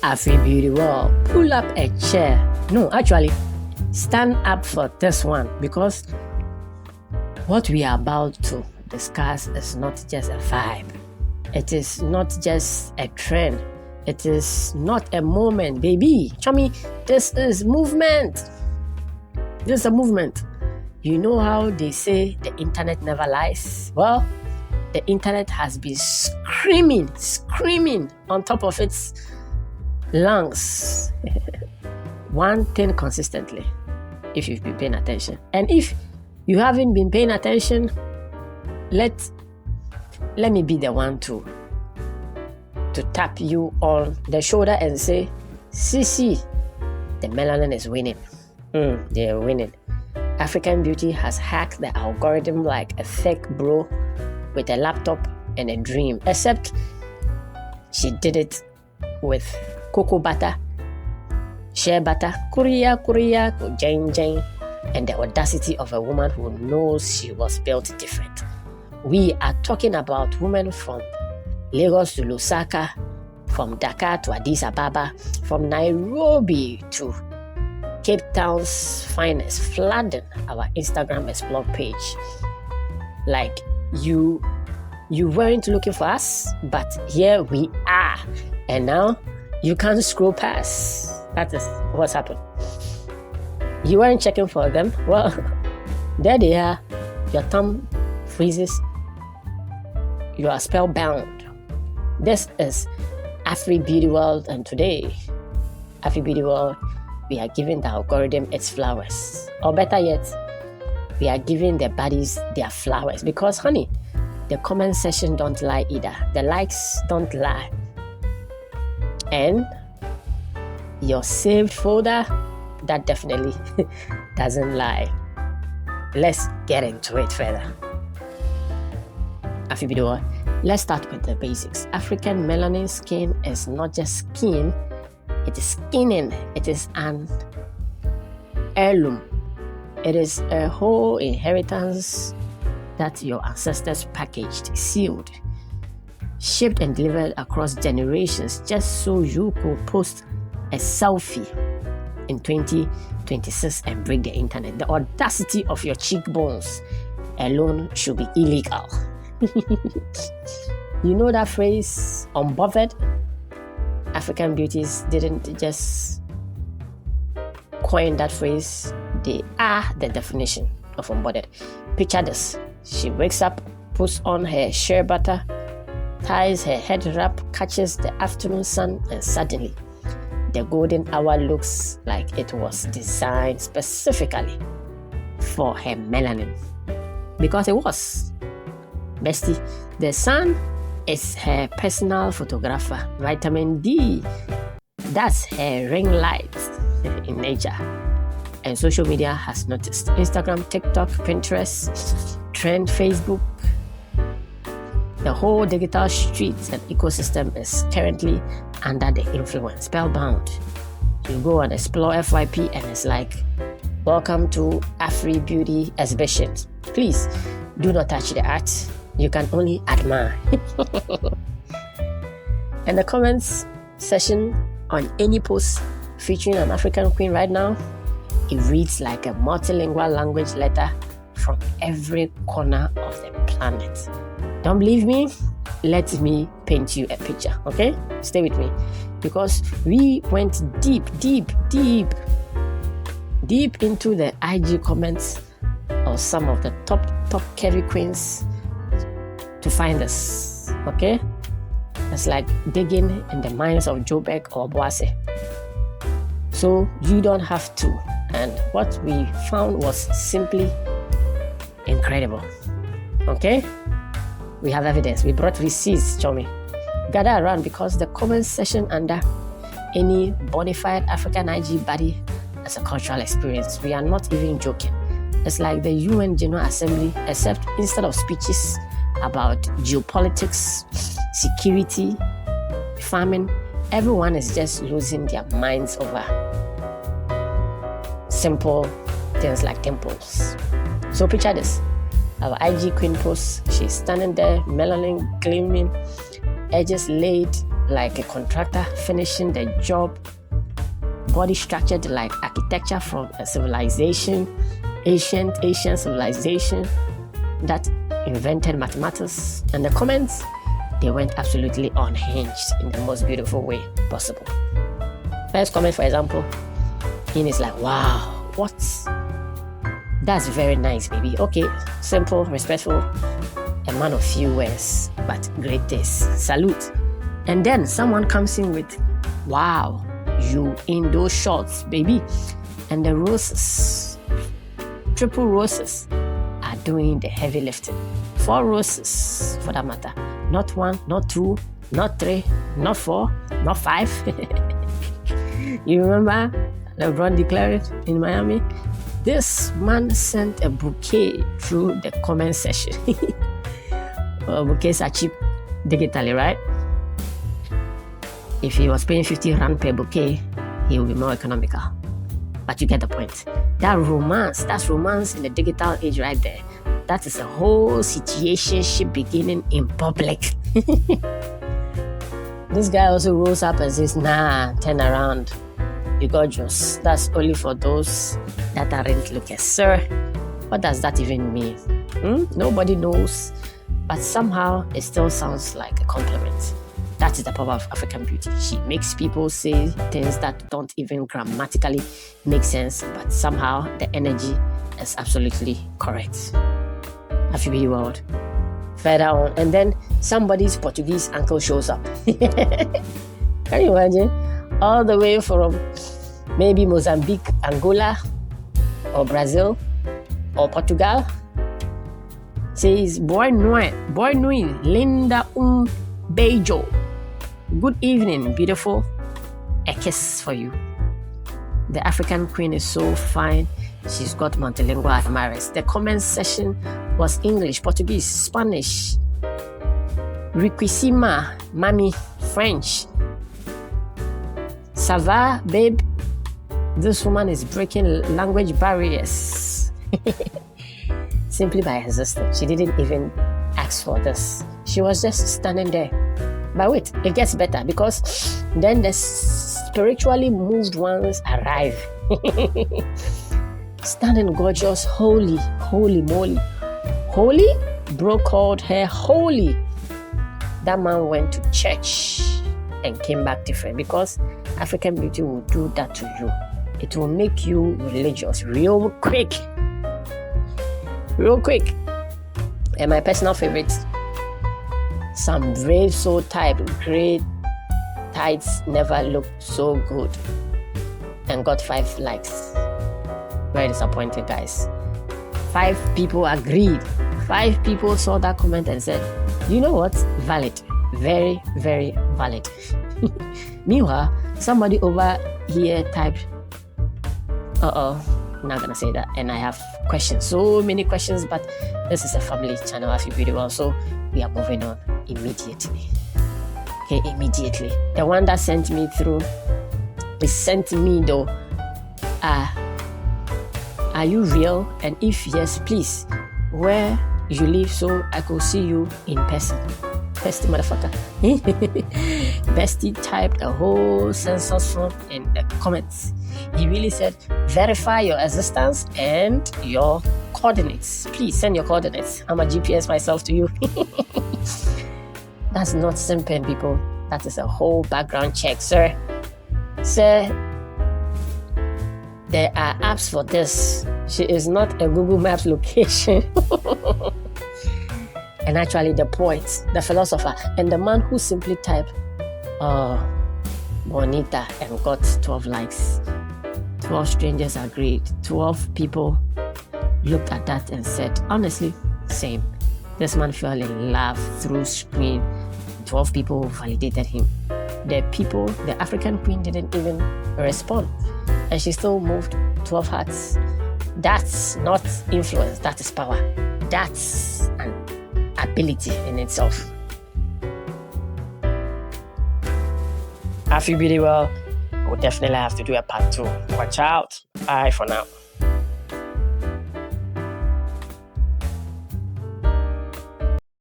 Afribeauty world, pull up a chair. No, actually, stand up for this one, because what we are about to discuss is not just a vibe. It is not just a trend. It is not a moment, baby. Chummy, this is movement. This is a movement. You know how they say the internet never lies? Well, the internet has been screaming on top of its lungs. One thing consistently, if you've been paying attention. And if you haven't been paying attention, let me be the one to tap you on the shoulder and say, see, the melanin is winning. They're winning. Afribeauty has hacked the algorithm like a fake bro with a laptop and a dream, except she did it with cocoa butter, shea butter, Korea, jane, and the audacity of a woman who knows she was built different. We are talking about women from Lagos to Lusaka, from Dakar to Addis Ababa, from Nairobi to Cape Town's finest, flooding our Instagram Explore page. Like you weren't looking for us, but here we are. And now you can't scroll past. That is what's happened. You weren't checking for them. Well, there they are. Your thumb freezes. You are spellbound. This is Afribeauty world, and today, Afribeauty world, we are giving the algorithm its flowers. Or better yet, we are giving the baddies their flowers. Because, honey, the comment section don't lie either. The likes don't lie. And your saved folder, that definitely doesn't lie. Let's get into it further. Afribeauty world, let's start with the basics. African melanin skin is not just skin. It is skinning. It is an heirloom. It is a whole inheritance that your ancestors packaged, sealed, shipped and delivered across generations just so you could post a selfie in 2026 and break the internet. The audacity of your cheekbones alone should be illegal. You know that phrase, unbothered? African beauties didn't just coin that phrase, they are the definition of unbothered. Picture this. She wakes up, puts on her shea butter, ties her head wrap, catches the afternoon sun, and suddenly the golden hour looks like it was designed specifically for her melanin. Because it was. Bestie, the sun is her personal photographer. Vitamin D, that's her ring light in nature. And social media has noticed. Instagram, TikTok, Pinterest, Trend, Facebook. The whole digital street and ecosystem is currently under the influence. Spellbound. You go and explore FYP and it's like, welcome to Afribeauty exhibitions. Please do not touch the art. You can only admire. And the comments section on any post featuring an African queen right now, it reads like a multilingual language letter from every corner of the planet. Don't believe me? Let me paint you a picture, okay? Stay with me. Because we went deep into the IG comments of some of the top curvy queens to find us, okay? It's like digging in the minds of Joburg or Boise. So you don't have to. And what we found was simply incredible, okay? We have evidence. We brought receipts, Chomi. Gather around, because the comment section under any bona fide African IG body as a cultural experience. We are not even joking. It's like the UN General Assembly, except instead of speeches about geopolitics, security, farming, everyone is just losing their minds over simple things like temples. So picture this. Our IG queen post, she's standing there, melanin gleaming, edges laid like a contractor finishing the job, body structured like architecture from a civilization, ancient civilization that invented mathematics. And the comments, they went absolutely unhinged in the most beautiful way possible. First comment, for example, is like, wow, what? That's very nice, baby. Okay, simple, respectful, a man of few words, but great taste. Salute. And then someone comes in with, wow, you in those shorts, baby. And the roses, triple roses, are doing the heavy lifting. 4 roses, for that matter. Not 1, not 2, not 3, not 4, not 5. You remember LeBron declared in Miami? This man sent a bouquet through the comment section. Well, bouquets are cheap digitally, right? If he was paying 50 rand per bouquet, he will be more economical. But you get the point. That's romance in the digital age right there. That is a whole situationship beginning in public. This guy also rolls up and says, nah, turn around. You gorgeous. That's only for those that aren't lookers. Sir, what does that even mean? Nobody knows. But somehow it still sounds like a compliment. That is the power of African beauty. She makes people say things that don't even grammatically make sense, but somehow the energy is absolutely correct. Afribeauty. Further on, and then somebody's Portuguese uncle shows up. Can you imagine? All the way from maybe Mozambique, Angola, or Brazil, or Portugal. Says, Boa noite, linda beijo. Good evening, beautiful. A kiss for you. The African queen is so fine. She's got multilingual admirers. The comment section was English, Portuguese, Spanish, Riquíssima, Mami, French. Ça va, babe? This woman is breaking language barriers. Simply by existing. She didn't even ask for this. She was just standing there. But wait, it gets better because then the spiritually moved ones arrive. Standing gorgeous, holy moly. Holy? Bro called her holy. That man went to church and came back different because African beauty will do that to you. It will make you religious real quick. And my personal favorite, some brave soul type, great tights never looked so good and got 5 likes. Very disappointed, guys. 5 people agreed. 5 people saw that comment and said, you know what? Valid. Very, very valid. Meanwhile, somebody over here typed, I'm not gonna say that. And I have questions, so many questions, but this is a family channel, Afribeauty, so we are moving on immediately. Okay, immediately. The one that sent me through, it sent me though, are you real? And if yes, please, where you live so I could see you in person. Bestie motherfucker. Bestie typed a whole census form in the comments. He really said, verify your existence and your coordinates. Please send your coordinates. I'm a GPS myself to you. That's not simping, people. That is a whole background check, sir. Sir, there are apps for this. She is not a Google Maps location. And actually the poet, the philosopher, and the man who simply typed, bonita, and got 12 likes. 12 strangers agreed. 12 people looked at that and said, honestly, same. This man fell in love through screen. 12 people validated him. The African queen didn't even respond. And she still moved 12 hearts. That's not influence, that is power. That's an ability in itself. Afribeauty, well, we'll definitely have to do a part 2. Watch out. Bye for now.